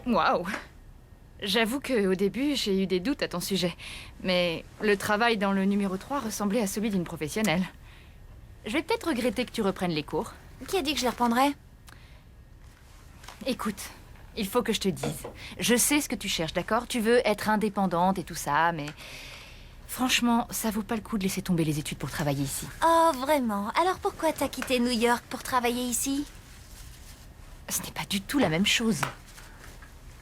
Waouh! J'avoue qu'au début, j'ai eu des doutes à ton sujet. Mais le travail dans le numéro 3 ressemblait à celui d'une professionnelle. Je vais peut-être regretter que tu reprennes les cours. Qui a dit que je les reprendrais? Écoute, il faut que je te dise. Je sais ce que tu cherches, d'accord? Tu veux être indépendante et tout ça, mais... Franchement, ça vaut pas le coup de laisser tomber les études pour travailler ici. Oh, vraiment? Alors pourquoi t'as quitté New York pour travailler ici? Ce n'est pas du tout la même chose.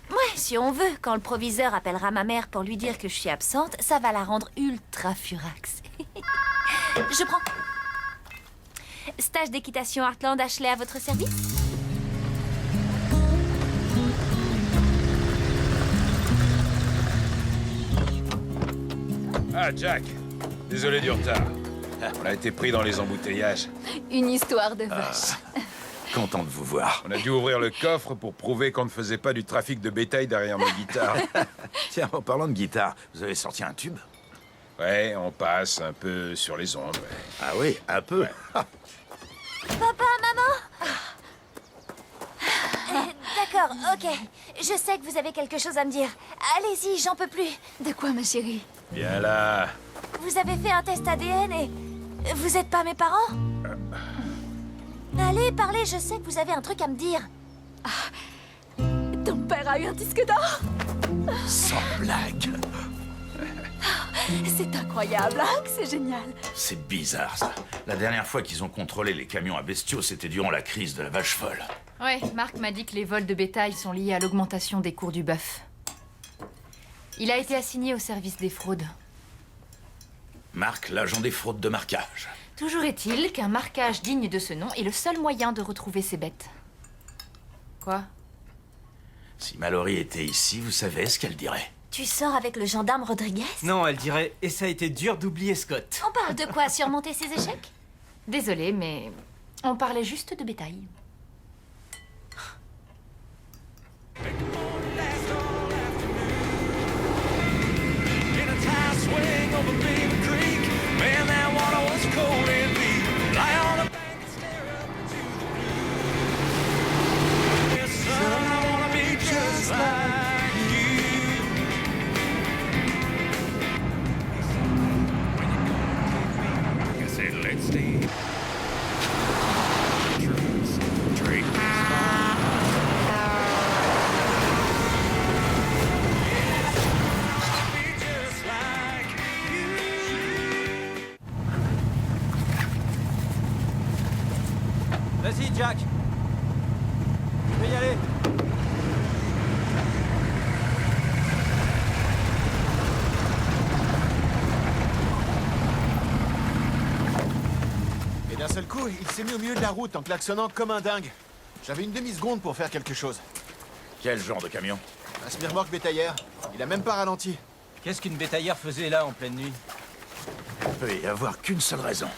Ouais, si on veut. Quand le proviseur appellera ma mère pour lui dire que je suis absente, ça va la rendre ultra furax. Je prends. Stage d'équitation Heartland Ashley à votre service? Ah, Jack. Désolé du retard. On a été pris dans les embouteillages. Une histoire de vache. Content de vous voir. On a dû ouvrir le coffre pour prouver qu'on ne faisait pas du trafic de bétail derrière nos guitares. Tiens, en parlant de guitare, vous avez sorti un tube? Ouais, on passe un peu sur les ondes, ouais. Ah oui, un peu. Ouais. Papa, maman. D'accord, ok. Je sais que vous avez quelque chose à me dire. Allez-y, j'en peux plus. De quoi, ma chérie? Viens là. Vous avez fait un test ADN et... Vous êtes pas mes parents? Allez, parlez, je sais que vous avez un truc à me dire. Ton père a eu un disque d'or? Sans blague. C'est incroyable, hein? C'est génial. C'est bizarre, ça. La dernière fois qu'ils ont contrôlé les camions à bestiaux, c'était durant la crise de la vache folle. Ouais, Marc m'a dit que les vols de bétail sont liés à l'augmentation des cours du bœuf. Il a été assigné au service des fraudes. Marc, l'agent des fraudes de marquage. Toujours est-il qu'un marquage digne de ce nom est le seul moyen de retrouver ces bêtes. Quoi? Si Mallory était ici, vous savez ce qu'elle dirait. Tu sors avec le gendarme Rodriguez? Non, elle dirait « Et ça a été dur d'oublier Scott On parle de quoi? Surmonter ses échecs? Désolée, mais on parlait juste de bétail. Vas-y, Jack. Je vais y aller. Et d'un seul coup, il s'est mis au milieu de la route en klaxonnant comme un dingue. J'avais une demi-seconde pour faire quelque chose. Quel genre de camion? Un semi-remorque bétaillère. Il a même pas ralenti. Qu'est-ce qu'une bétaillère faisait là en pleine nuit? Il peut y avoir qu'une seule raison.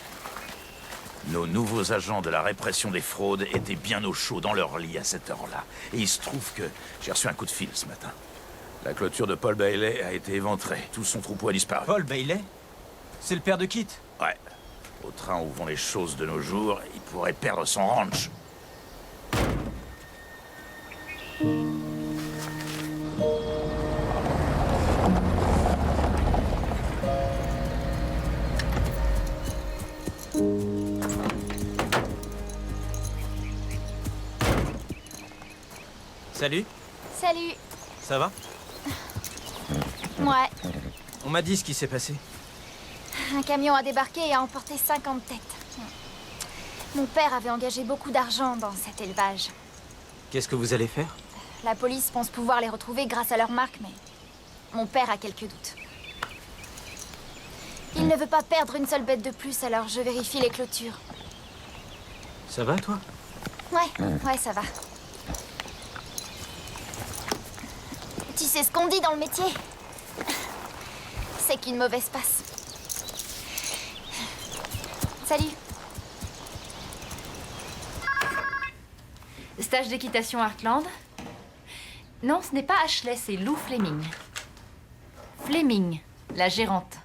Nos nouveaux agents de la répression des fraudes étaient bien au chaud dans leur lit à cette heure-là. Et il se trouve que j'ai reçu un coup de fil ce matin. La clôture de Paul Bailey a été éventrée. Tout son troupeau a disparu. Paul Bailey? C'est le père de Kit. Ouais. Au train où vont les choses de nos jours, il pourrait perdre son ranch. Salut, Salut. ça va? Ouais. On m'a dit ce qui s'est passé. Un camion a débarqué et a emporté 50 têtes. Mon père avait engagé beaucoup d'argent dans cet élevage. Qu'est-ce que vous allez faire? La police pense pouvoir les retrouver grâce à leur marque, mais mon père a quelques doutes. Il ne veut pas perdre une seule bête de plus, alors je vérifie les clôtures. Ça va, toi? Ouais, ça va. Tu sais ce qu'on dit dans le métier? C'est qu'une mauvaise passe. Salut. Stage d'équitation Heartland? Non, ce n'est pas Ashley, c'est Lou Fleming. Fleming, la gérante.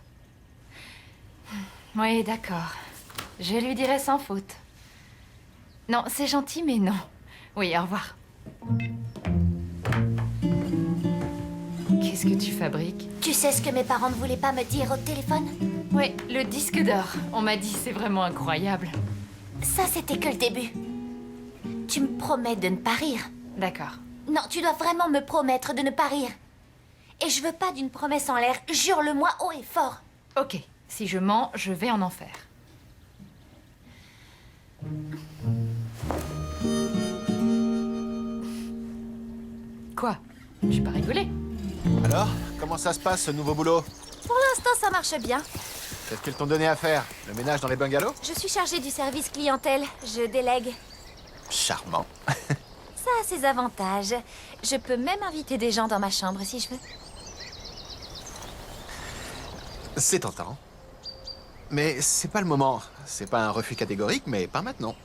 Oui, d'accord. Je lui dirai sans faute. Non, c'est gentil, mais non. Oui, au revoir. Qu'est-ce que tu fabriques? Tu sais ce que mes parents ne voulaient pas me dire au téléphone? Ouais, le disque d'or. On m'a dit c'est vraiment incroyable. Ça, c'était que le début. Tu me promets de ne pas rire. D'accord. Non, tu dois vraiment me promettre de ne pas rire. Et je veux pas d'une promesse en l'air. Jure-le-moi haut et fort. Ok, si je mens, je vais en enfer. Quoi? J'ai pas rigolé. Alors, comment ça se passe, ce nouveau boulot? Pour l'instant, ça marche bien. Qu'est-ce qu'ils t'ont donné à faire? Le ménage dans les bungalows? Je suis chargée du service clientèle. Je délègue. Charmant. Ça a ses avantages. Je peux même inviter des gens dans ma chambre si je veux. C'est tentant. Mais c'est pas le moment. C'est pas un refus catégorique, mais pas maintenant.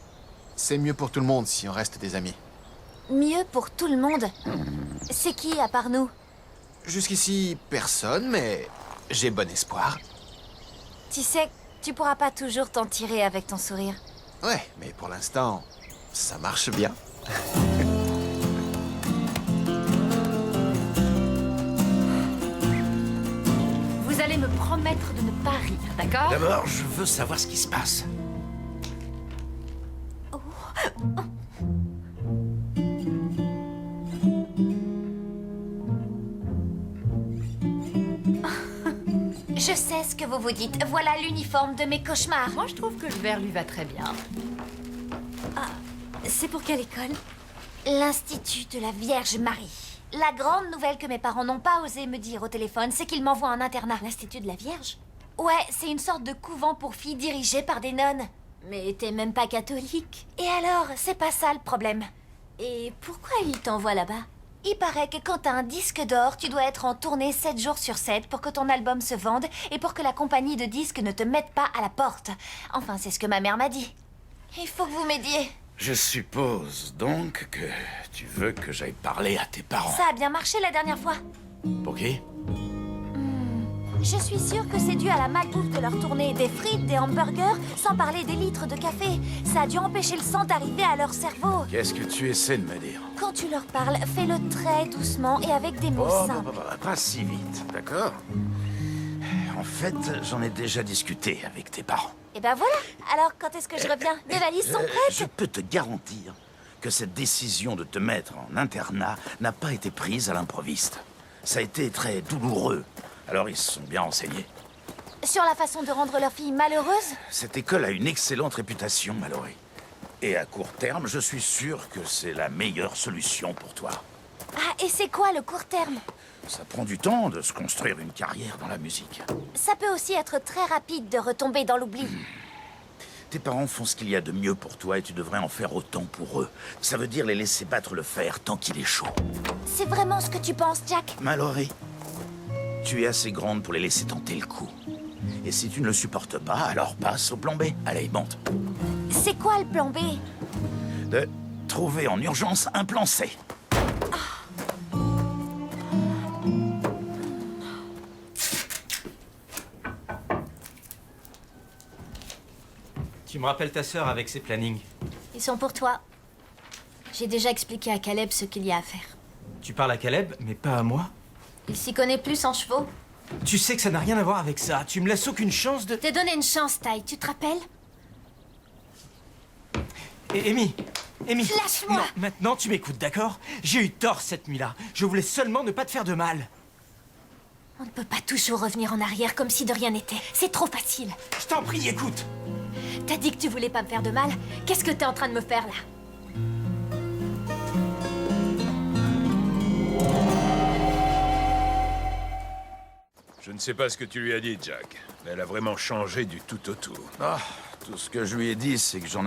C'est mieux pour tout le monde si on reste des amis. Mieux pour tout le monde. C'est qui à part nous? Jusqu'ici, personne, mais j'ai bon espoir. Tu sais, tu pourras pas toujours t'en tirer avec ton sourire. Ouais, mais pour l'instant, ça marche bien. Vous allez me promettre de ne pas rire, d'accord? D'abord, je veux savoir ce qui se passe. Je sais ce que vous vous dites. Voilà l'uniforme de mes cauchemars. Moi, je trouve que le vert lui va très bien. C'est pour quelle école? L'Institut de la Vierge Marie. La grande nouvelle que mes parents n'ont pas osé me dire au téléphone, c'est qu'ils m'envoient en internat. L'Institut de la Vierge? Ouais, c'est une sorte de couvent pour filles dirigé par des nonnes. Mais t'es même pas catholique. Et alors, c'est pas ça le problème. Et pourquoi ils t'envoient là-bas? Il paraît que quand t'as un disque d'or, tu dois être en tournée 7 jours sur 7 pour que ton album se vende et pour que la compagnie de disques ne te mette pas à la porte. Enfin, c'est ce que ma mère m'a dit. Il faut que vous m'aidiez. Je suppose donc que tu veux que j'aille parler à tes parents. Ça a bien marché la dernière fois. Pour qui? Je suis sûre que c'est dû à la malbouffe de leur tournée. Des frites, des hamburgers, sans parler des litres de café. Ça a dû empêcher le sang d'arriver à leur cerveau. Qu'est-ce que tu essaies de me dire? Quand tu leur parles, fais-le très doucement et avec des mots simples. Pas si vite, d'accord? En fait, j'en ai déjà discuté avec tes parents. Et ben voilà. Alors, quand est-ce que je reviens? Mes valises sont Je prêtes? peux te garantir que cette décision de te mettre en internat n'a pas été prise à l'improviste. Ça a été très douloureux. Alors ils se sont bien renseignés. Sur la façon de rendre leur fille malheureuse? Cette école a une excellente réputation, Mallory. Et à court terme, je suis sûr que c'est la meilleure solution pour toi. Ah, et c'est quoi le court terme? Ça prend du temps de se construire une carrière dans la musique. Ça peut aussi être très rapide de retomber dans l'oubli. Tes parents font ce qu'il y a de mieux pour toi et tu devrais en faire autant pour eux. Ça veut dire les laisser battre le fer tant qu'il est chaud. C'est vraiment ce que tu penses, Jack? Mallory, tu es assez grande pour les laisser tenter le coup. Et si tu ne le supportes pas, alors passe au plan B. Allez, monte. C'est quoi le plan B? De trouver en urgence un plan C. Tu me rappelles ta sœur avec ses plannings. Ils sont pour toi. J'ai déjà expliqué à Caleb ce qu'il y a à faire. Tu parles à Caleb, mais pas à moi. Il s'y connaît plus en chevaux. Tu sais que ça n'a rien à voir avec ça. Tu me laisses aucune chance de... T'ai donné une chance, Ty, tu te rappelles? Et Amy, Lâche-moi! non, maintenant tu m'écoutes, d'accord? J'ai eu tort cette nuit-là. Je voulais seulement ne pas te faire de mal. On ne peut pas toujours revenir en arrière comme si de rien n'était. C'est trop facile. Je t'en prie, écoute. T'as dit que tu voulais pas me faire de mal. Qu'est-ce que t'es en train de me faire, là? Je ne sais pas ce que tu lui as dit, Jack, mais elle a vraiment changé du tout au tout. Ah, tout ce que je lui ai dit, c'est que j'en